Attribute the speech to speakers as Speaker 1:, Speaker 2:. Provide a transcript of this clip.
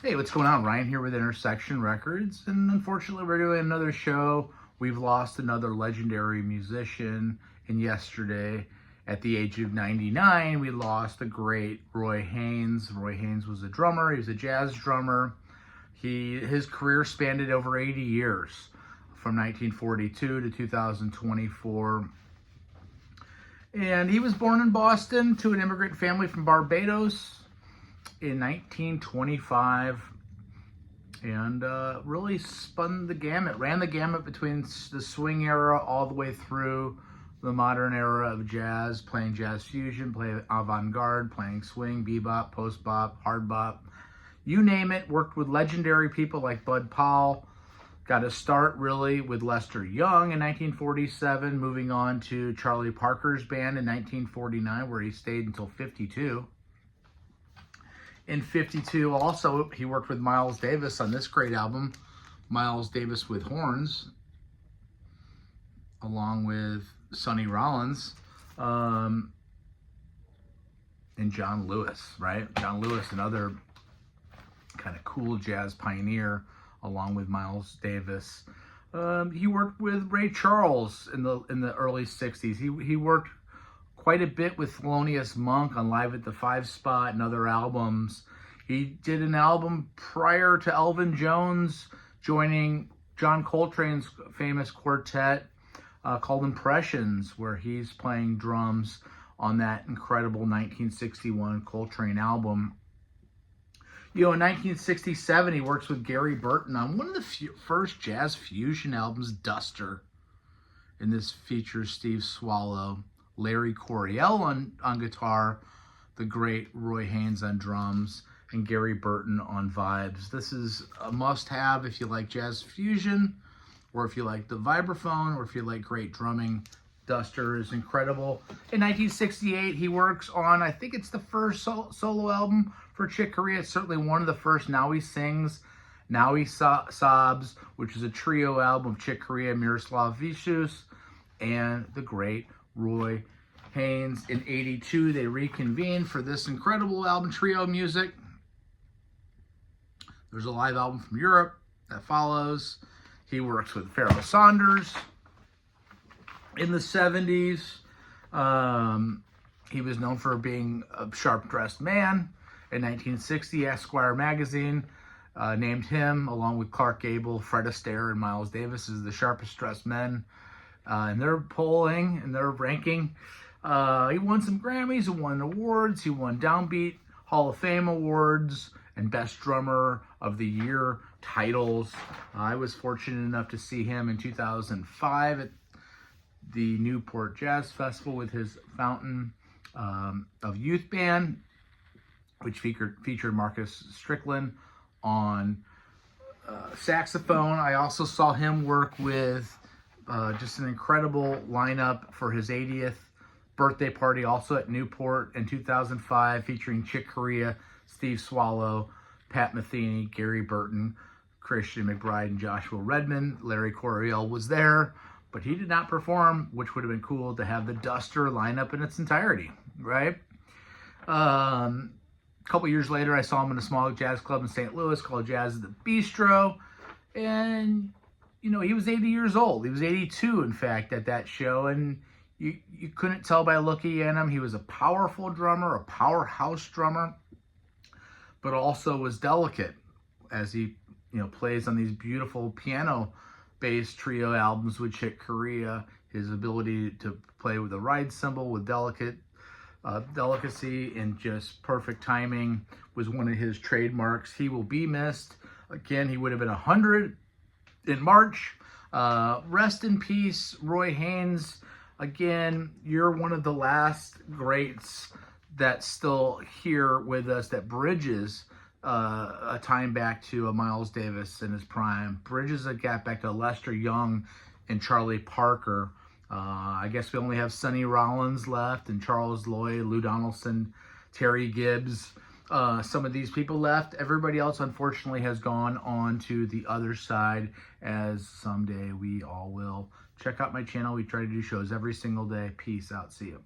Speaker 1: Hey, what's going on? Ryan here with Intersection Records, and unfortunately we're doing another show. We've lost another legendary musician, and yesterday, at the age of 99, we lost the great Roy Haynes. Roy Haynes was a drummer. He was a jazz drummer. His career spanned over 80 years, from 1942 to 2024. And he was born in Boston to an immigrant family from Barbados in 1925, and really spun the gamut, ran the gamut between the swing era all the way through the modern era of jazz, playing jazz fusion, playing avant-garde, playing swing, bebop, post-bop, hard bop, you name it. Worked with legendary people like Bud Powell. Got to start really with Lester Young in 1947, moving on to Charlie Parker's band in 1949, where he stayed until 52. In 52, also, he worked with Miles Davis on this great album, Miles Davis with Horns, along with Sonny Rollins, and John Lewis, right? John Lewis, another kind of cool jazz pioneer, along with Miles Davis. He worked with Ray Charles in the early 60s. He worked quite a bit with Thelonious Monk on Live at the Five Spot and other albums. He did an album prior to Elvin Jones joining John Coltrane's famous quartet called Impressions, where he's playing drums on that incredible 1961 Coltrane album. In 1967, he works with Gary Burton on one of the first jazz fusion albums, Duster. And this features Steve Swallow, Larry Coryell on guitar, the great Roy Haynes on drums, and Gary Burton on vibes. This is a must-have if you like jazz fusion, or if you like the vibraphone, or if you like great drumming. Duster is incredible. In 1968, he works on, I think it's the first solo album for Chick Corea. It's certainly one of the first. Now He Sings, Now He Sobs, which is a trio album of Chick Corea, Miroslav Vicious, and the great Roy Haynes. In 82, they reconvened for this incredible album, Trio Music. There's a live album from Europe that follows. He works with Pharoah Sanders in the 70s. He was known for being a sharp-dressed man. In 1960, Esquire magazine named him, along with Clark Gable, Fred Astaire, and Miles Davis, as the sharpest dressed men in their polling and their ranking. He won some Grammys, he won awards, he won Downbeat Hall of Fame awards and Best Drummer of the Year titles. I was fortunate enough to see him in 2005 at the Newport Jazz Festival with his Fountain of Youth band, which featured Marcus Strickland on saxophone. I also saw him work with just an incredible lineup for his 80th birthday party, also at Newport in 2005, featuring Chick Corea, Steve Swallow, Pat Metheny, Gary Burton, Christian McBride, and Joshua Redman. Larry Coryell was there, but he did not perform, which would have been cool to have the Duster lineup in its entirety, right? A couple years later, I saw him in a small jazz club in St. Louis called Jazz at the Bistro, and he was 80 years old. He was 82, in fact, at that show, and you couldn't tell by looking at him. He was a powerful drummer, a powerhouse drummer, but also was delicate as he plays on these beautiful piano-based trio albums with Chick Corea. His ability to play with a ride cymbal with delicacy and just perfect timing was one of his trademarks. He will be missed. Again, he would have been 100 in March. Rest in peace, Roy Haynes. Again, you're one of the last greats that's still here with us, that bridges a time back to a Miles Davis in his prime, bridges a gap back to Lester Young and Charlie Parker. I guess we only have Sonny Rollins left, and Charles Lloyd, Lou Donaldson, Terry Gibbs. Some of these people left. Everybody else, unfortunately, has gone on to the other side, as someday we all will. Check out my channel. We try to do shows every single day. Peace out. See you.